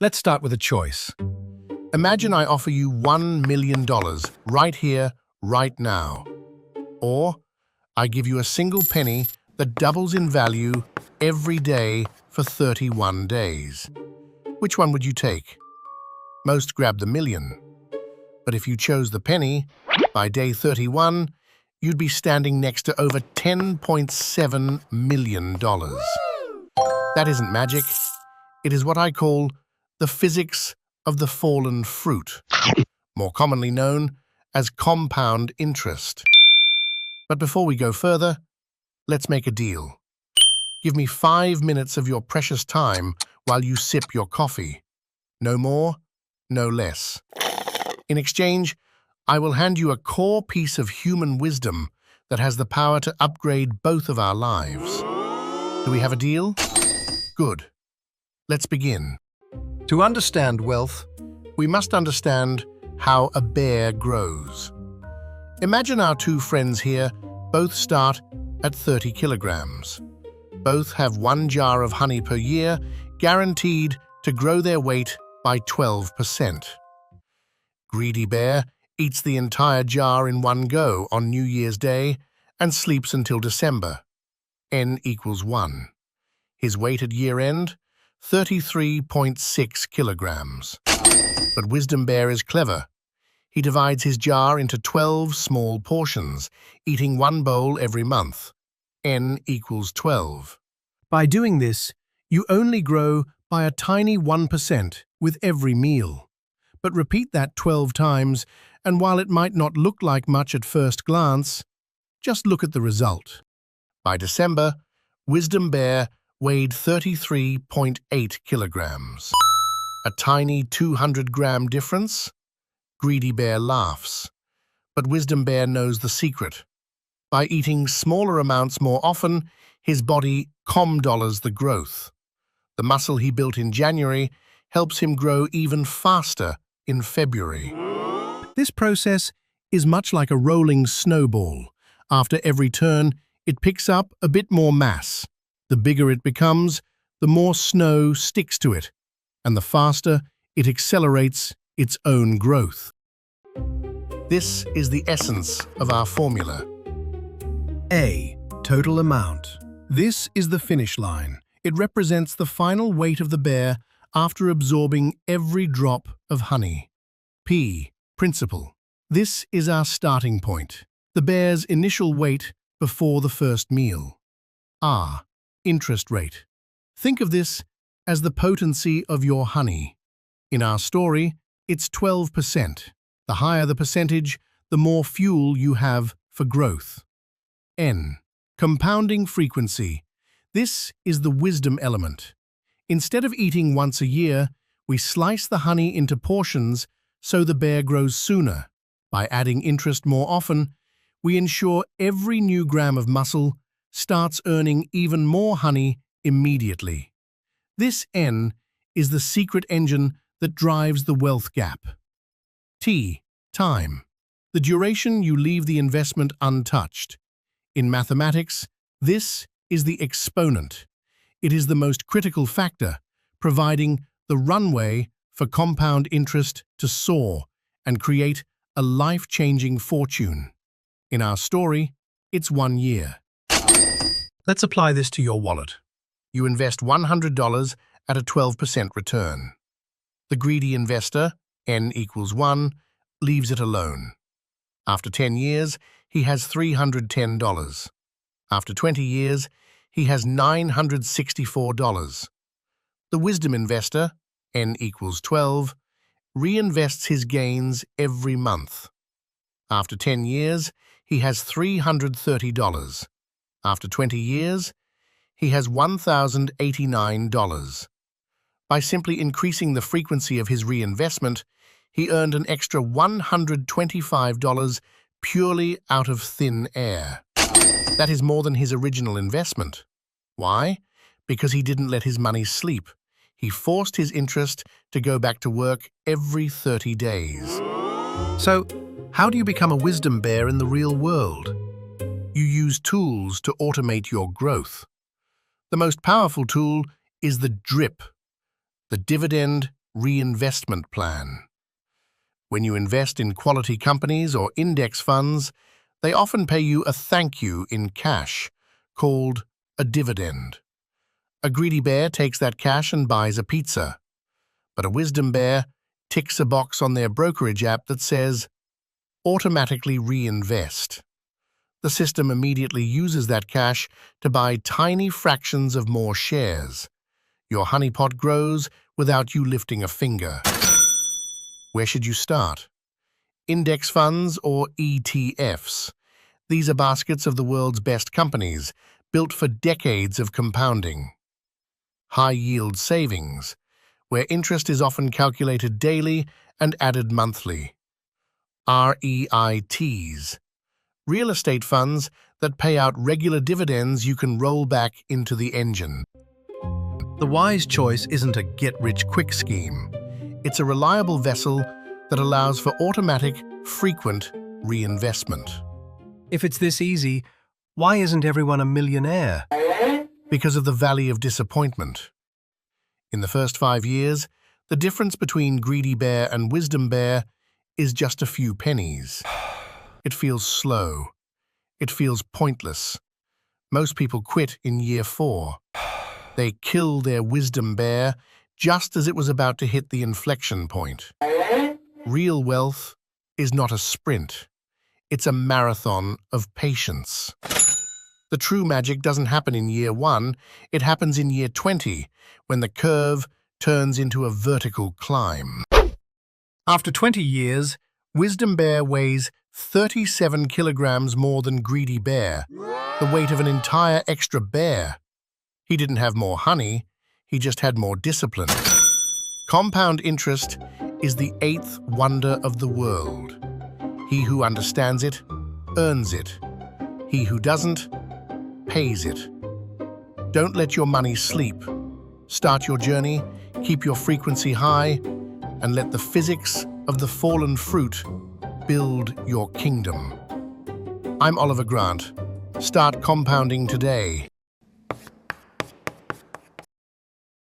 Let's start with a choice. Imagine I offer you $1 million right here, right now. Or I give you a single penny that doubles in value every day for 31 days. Which one would you take? Most grab the million. But if you chose the penny, by day 31, you'd be standing next to over $10.7 million. That isn't magic. It is what I call the physics of the fallen fruit, more commonly known as compound interest. But before we go further, let's make a deal. Give me 5 minutes of your precious time while you sip your coffee. No more, no less. In exchange, I will hand you a core piece of human wisdom that has the power to upgrade both of our lives. Do we have a deal? Good. Let's begin. To understand wealth, we must understand how a bear grows. Imagine our two friends here both start at 30 kilograms. Both have 1 jar of honey per year, guaranteed to grow their weight by 12%. Greedy bear eats the entire jar in one go on New Year's Day and sleeps until December. N equals 1. His weight at year-end, 33.6 kilograms. But Wisdom Bear is clever. He divides his jar into 12 small portions, eating 1 bowl every month. N equals 12. By doing this, you only grow by a tiny 1% with every meal. But repeat that 12 times, and while it might not look like much at first glance, just look at the result. By December, Wisdom Bear weighed 33.8 kilograms. A tiny 200-gram difference? Greedy Bear laughs. But Wisdom Bear knows the secret. By eating smaller amounts more often, his body $dollars the growth. The muscle he built in January helps him grow even faster in February. This process is much like a rolling snowball. After every turn, it picks up a bit more mass. The bigger it becomes, the more snow sticks to it, and the faster it accelerates its own growth. This is the essence of our formula. A. Total amount. This is the finish line. It represents the final weight of the bear after absorbing every drop of honey. P. Principle. This is our starting point, the bear's initial weight before the first meal. R. Interest rate. Think of this as the potency of your honey. In our story, it's 12%. The higher the percentage, the more fuel you have for growth. N. Compounding frequency. This is the wisdom element. Instead of eating once a year, we slice the honey into portions so the bear grows sooner. By adding interest more often, we ensure every new gram of muscle starts earning even more honey immediately. This N is the secret engine that drives the wealth gap. T. Time. The duration you leave the investment untouched. In mathematics, this is the exponent. It is the most critical factor, providing the runway for compound interest to soar and create a life-changing fortune. In our story, it's 1 year. Let's apply this to your wallet. You invest $100 at a 12% return. The greedy investor, N equals 1, leaves it alone. After 10 years, he has $310. After 20 years, he has $964. The wisdom investor, N equals 12, reinvests his gains every month. After 10 years, he has $330. After 20 years, he has $1,089. By simply increasing the frequency of his reinvestment, he earned an extra $125 purely out of thin air. That is more than his original investment. Why? Because he didn't let his money sleep. He forced his interest to go back to work every 30 days. So, how do you become a wisdom bear in the real world? You use tools to automate your growth. The most powerful tool is the DRIP, the dividend reinvestment plan. When you invest in quality companies or index funds, they often pay you a thank you in cash, called a dividend. A greedy bear takes that cash and buys a pizza. But a wisdom bear ticks a box on their brokerage app that says, automatically reinvest. The system immediately uses that cash to buy tiny fractions of more shares. Your honeypot grows without you lifting a finger. Where should you start? Index funds or ETFs? These are baskets of the world's best companies, built for decades of compounding. High-yield savings, where interest is often calculated daily and added monthly. REITs, real estate funds that pay out regular dividends you can roll back into the engine. The wise choice isn't a get-rich-quick scheme. It's a reliable vessel that allows for automatic, frequent reinvestment. If it's this easy, why isn't everyone a millionaire? Because of the valley of disappointment. In the first 5 years, the difference between greedy bear and wisdom bear is just a few pennies. It feels slow. It feels pointless. Most people quit in year 4. They kill their wisdom bear just as it was about to hit the inflection point. Real wealth is not a sprint. It's a marathon of patience. The true magic doesn't happen in year 1, it happens in year 20, when the curve turns into a vertical climb. After 20 years, wisdom bear weighs 37 kilograms more than greedy bear, the weight of an entire extra bear. He didn't have more honey, he just had more discipline. Compound interest is the 8th wonder of the world. He who understands it, earns it. He who doesn't, pays it. Don't let your money sleep. Start your journey, keep your frequency high, and let the physics of the fallen fruit build your kingdom. I'm Oliver Grant. Start compounding today.